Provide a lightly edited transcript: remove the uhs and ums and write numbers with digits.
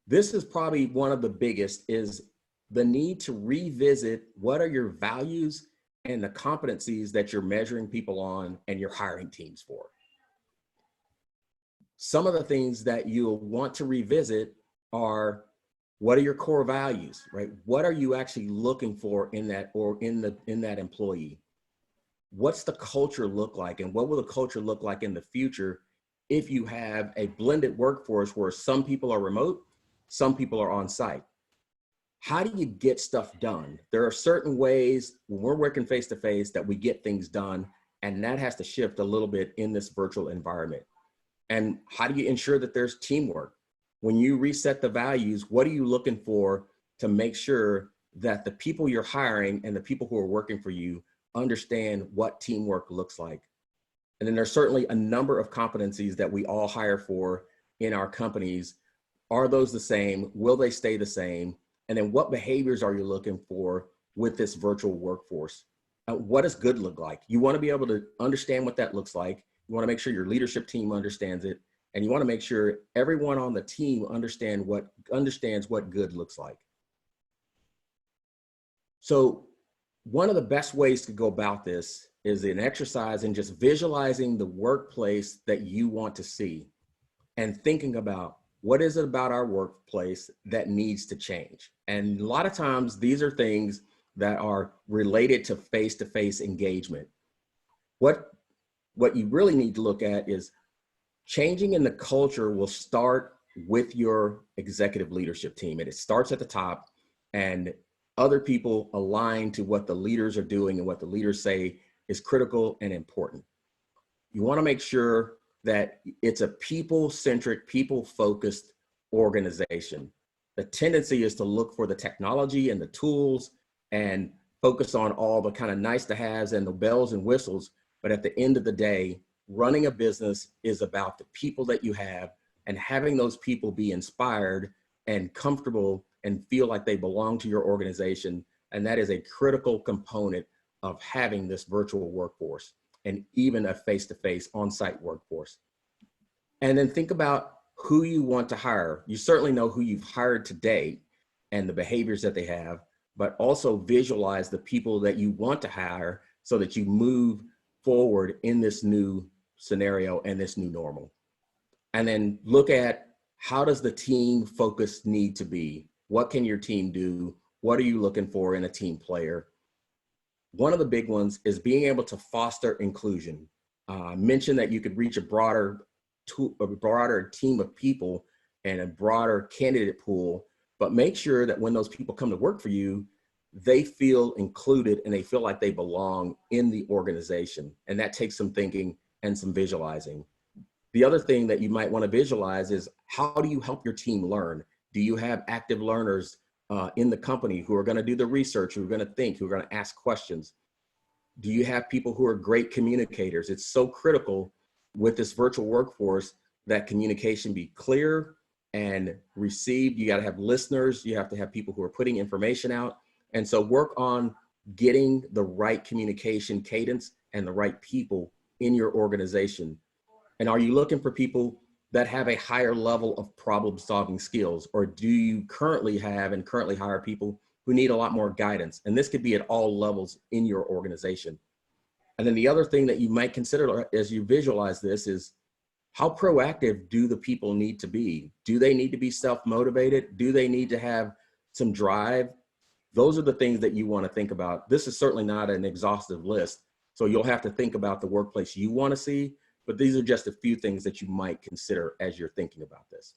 This is probably one of the biggest, is the need to revisit what are your values and the competencies that you're measuring people on and you're hiring teams for. Some of the things that you'll want to revisit are, what are your core values, right? What are you actually looking for in that, or in that employee? What's the culture look like, and what will the culture look like in the future if you have a blended workforce where some people are remote, some people are on site? How do you get stuff done? There are certain ways when we're working face to face that we get things done, and that has to shift a little bit in this virtual environment. And how do you ensure that there's teamwork? When you reset the values, what are you looking for to make sure that the people you're hiring and the people who are working for you understand what teamwork looks like? And then there's certainly a number of competencies that we all hire for in our companies. Are those the same? Will they stay the same? And then what behaviors are you looking for with this virtual workforce? What does good look like? You want to be able to understand what that looks like. You want to make sure your leadership team understands it. And you want to make sure everyone on the team understands what good looks like. So one of the best ways to go about this is an exercise in just visualizing the workplace that you want to see and thinking about, what is it about our workplace that needs to change? And a lot of times these are things that are related to face-to-face engagement. What you really need to look at is changing in the culture will start with your executive leadership team. And it starts at the top, and other people align to what the leaders are doing and what the leaders say is critical and important. You want to make sure that it's a people-centric, people-focused organization. The tendency is to look for the technology and the tools and focus on all the kind of nice to haves and the bells and whistles. But at the end of the day, running a business is about the people that you have, and having those people be inspired and comfortable and feel like they belong to your organization. And that is a critical component of having this virtual workforce and even a face-to-face on-site workforce. And then think about who you want to hire. You certainly know who you've hired today and the behaviors that they have, but also visualize the people that you want to hire so that you move forward in this new scenario and this new normal. And then look at, how does the team focus need to be? What can your team do? What are you looking for in a team player? One of the big ones is being able to foster inclusion. I mentioned that you could reach a broader team of people and a broader candidate pool, but make sure that when those people come to work for you, they feel included and they feel like they belong in the organization. And that takes some thinking and some visualizing. The other thing that you might want to visualize is, how do you help your team learn? Do you have active learners in the company who are going to do the research, who are going to think, who are going to ask questions? Do you have people who are great communicators? It's so critical with this virtual workforce that communication be clear and received. You got to have listeners. You have to have people who are putting information out. And so work on getting the right communication cadence and the right people in your organization. And are you looking for people that have a higher level of problem-solving skills? Or do you currently have and currently hire people who need a lot more guidance? And this could be at all levels in your organization. And then the other thing that you might consider as you visualize this is, how proactive do the people need to be? Do they need to be self-motivated? Do they need to have some drive? Those are the things that you want to think about. This is certainly not an exhaustive list, so you'll have to think about the workplace you want to see, but these are just a few things that you might consider as you're thinking about this.